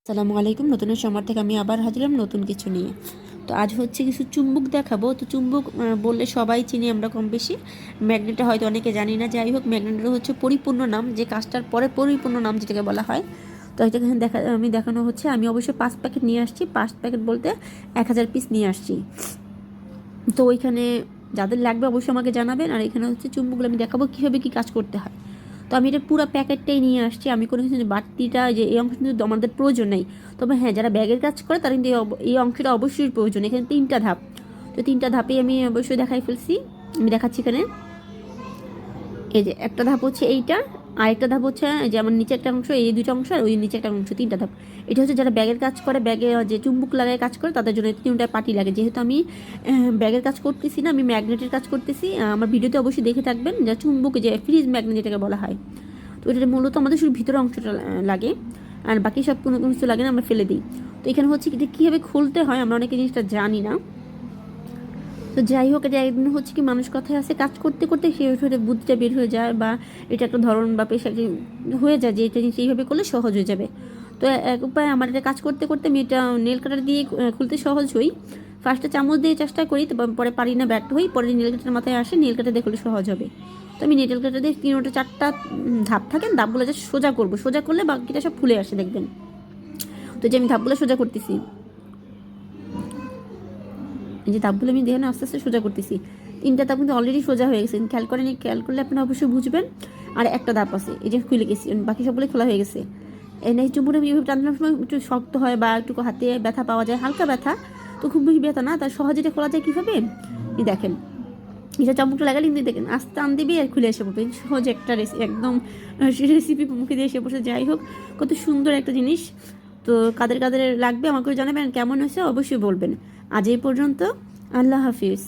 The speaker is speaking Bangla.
আসসালামু আলাইকুম। নতুনের সময় থেকে আমি আবার হাজিরাম নতুন কিছু নিয়ে। তো আজ হচ্ছে কিছু চুম্বক দেখাবো। তো চুম্বক বললে সবাই চিনি আমরা কম বেশি। ম্যাগনেটটা হয়তো অনেকে জানি না। যাই হোক, ম্যাগনেটের হচ্ছে পরিপূর্ণ নাম, যে কাজটার পরে পরিপূর্ণ নাম যেটাকে বলা হয়। তো এখানে আমি দেখানো হচ্ছে, আমি অবশ্যই 5 প্যাকেট নিয়ে আসছি। 5 প্যাকেট বলতে 1000 পিস নিয়ে আসছি। তো ওইখানে যাদের লাগবে অবশ্যই আমাকে জানাবেন। আর এখানে হচ্ছে চুম্বকগুলো আমি দেখাবো কীভাবে কী কাজ করতে হয়। তো আমি এটা পুরো প্যাকেটটাই নিয়ে আসছি। আমি কোনো কিছু বাড়তিটা যে এই অংশ কিন্তু আমাদের প্রয়োজন নেই। তবে হ্যাঁ, যারা ব্যাগের কাজ করে তারা কিন্তু এই অংশটা অবশ্যই প্রয়োজন। এখানে 3টা ধাপ। তো 3টা ধাপেই আমি অবশ্যই দেখাই ফেলছি। আমি দেখাচ্ছি এখানে। এই যে একটা ধাপ হচ্ছে এইটা, আরেকটা ধাপ হচ্ছে যে আমার নিচে একটা অংশ, এই 2টা অংশ, আর ওই নিচে একটা অংশ, 3টা ধাপ। এটা হচ্ছে যারা ব্যাগের কাজ করে, ব্যাগে যে চুম্বক লাগায় কাজ করে তাদের জন্য 3টা পার্টি লাগে। যেহেতু আমি ব্যাগের কাজ করতেছি না, আমি ম্যাগনেটের কাজ করতেছি। আমার ভিডিওতে অবশ্যই দেখে থাকবেন যে চুম্বক, যে ফ্রিজ ম্যাগনেট যেটাকে বলা হয়। তো এটা মূলত আমাদের শুধু ভিতরের অংশটা লাগে, আর বাকি সব কোনো কিছু লাগে না, আমরা ফেলে দিই। তো এখানে হচ্ছে এটা কীভাবে খুলতে হয় আমরা অনেকে জিনিসটা জানি না। তো যাই হোক, এটা একদিন হচ্ছে কি মানুষ কথায় আছে, কাজ করতে করতে সে বুদ্ধিটা বের হয়ে যায়, বা এটা একটা ধরন বা পেশা হয়ে যায় যে এটা জিনিস এইভাবে করলে সহজ হয়ে যাবে। তো এক উপায়, আমার এটা কাজ করতে করতে আমি এটা নেল কাটার দিয়ে খুলতে সহজ হই। ফার্স্টে চামচ দিয়ে চেষ্টা করি, তো পরে পারি না, ব্যর্থ হই। পরে নেল কাটার মাথায় আসে, নেল কাটা দিয়ে খুলে সহজ হবে। তো আমি নেল কাটা দিয়ে 4টা ধাপ থাকেন, ধাপগুলো যে সোজা করবো, সোজা করলে বাকিটা সব ফুলে আসে দেখবেন। তো যে আমি ধাপগুলো সোজা করতেছি, এই যে ধাপগুলো আমি দেখেন আস্তে আস্তে সোজা করতেছি। 3টা ধাপ কিন্তু অলরেডি সোজা হয়ে গেছে, খেয়াল করেন। খেয়াল করলে আপনারা অবশ্যই বুঝবেন। আর একটা ধাপ আছে, এই যে খুলে গেছি, বাকি সবগুলো খোলা হয়ে গেছে। এই না, চুম্বুরে এইভাবে টানানোর সময় একটু শক্ত হয় বা একটু হাতে ব্যথা পাওয়া যায়, হালকা ব্যথা। তো খুব বেশি ব্যথা না, তার সহজে এটা খোলা যায় কীভাবে, এই দেখেন। এটা চামচটা লাগালে কিন্তু দেখেন আস্তে টান দিবি আর খুলে এসে পড়বে। সহজ একটা একদম রেসিপি মুখে দিয়ে এসে পড়ছে। যাই হোক, কত সুন্দর একটা জিনিস। তো কাদের কাদের লাগবে আমাকে জানাবেন, কেমন হয়েছে অবশ্যই বলবেন। আজ এই পর্যন্ত, আল্লাহ হাফিজ।